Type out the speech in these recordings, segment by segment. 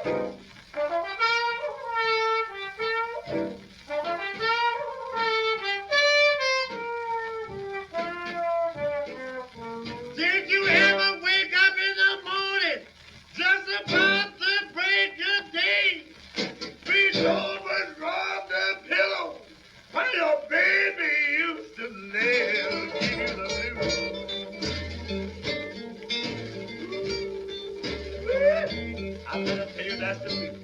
Did you ever wake up in the morning just about to break your day? Reach over and rub the pillow where your baby used to live. Give you the blues. I'm gonna tell you that's the blues.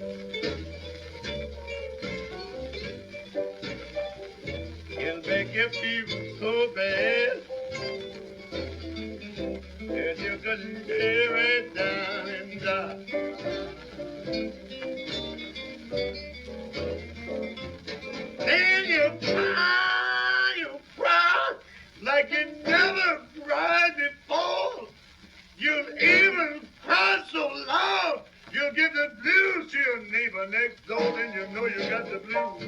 It'll make you feel so bad that you could lay right down and die. Then you cry like you never cried before. You'll even cry so loud you'll give the blues to your neighbor next door, then you know you got the blues.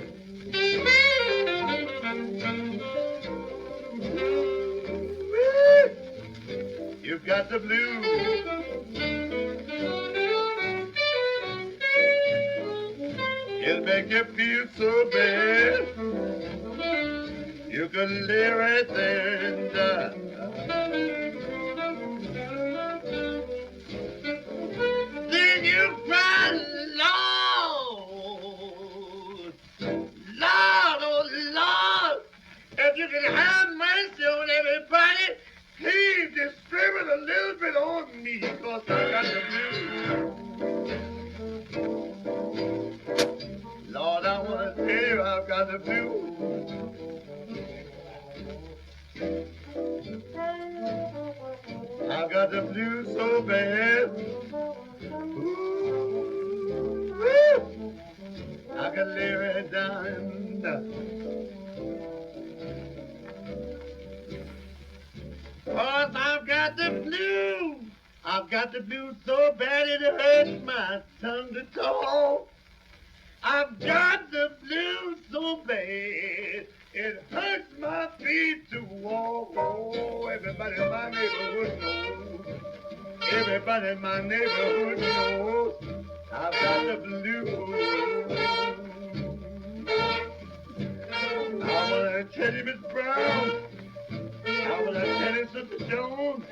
You got the blues. It'll make you feel so bad you could lay right there and die. Then you cry loud, loud, oh Lord, if you can have mercy on everybody, please distribute a little bit on me, because I got the blues. Lord, I want to tell you I've got the blues. I got the blues so bad. Ooh, woo. I can lay right down and cause I've got the blues. I've got the blues so bad it hurts my tongue to talk. I've got the blues so bad it hurts my feet to walk. Oh, everybody in my neighborhood knows. Everybody in my neighborhood knows I've got the blues. I want to tell you, Miss Brown. I want to tell you, Sister Jones.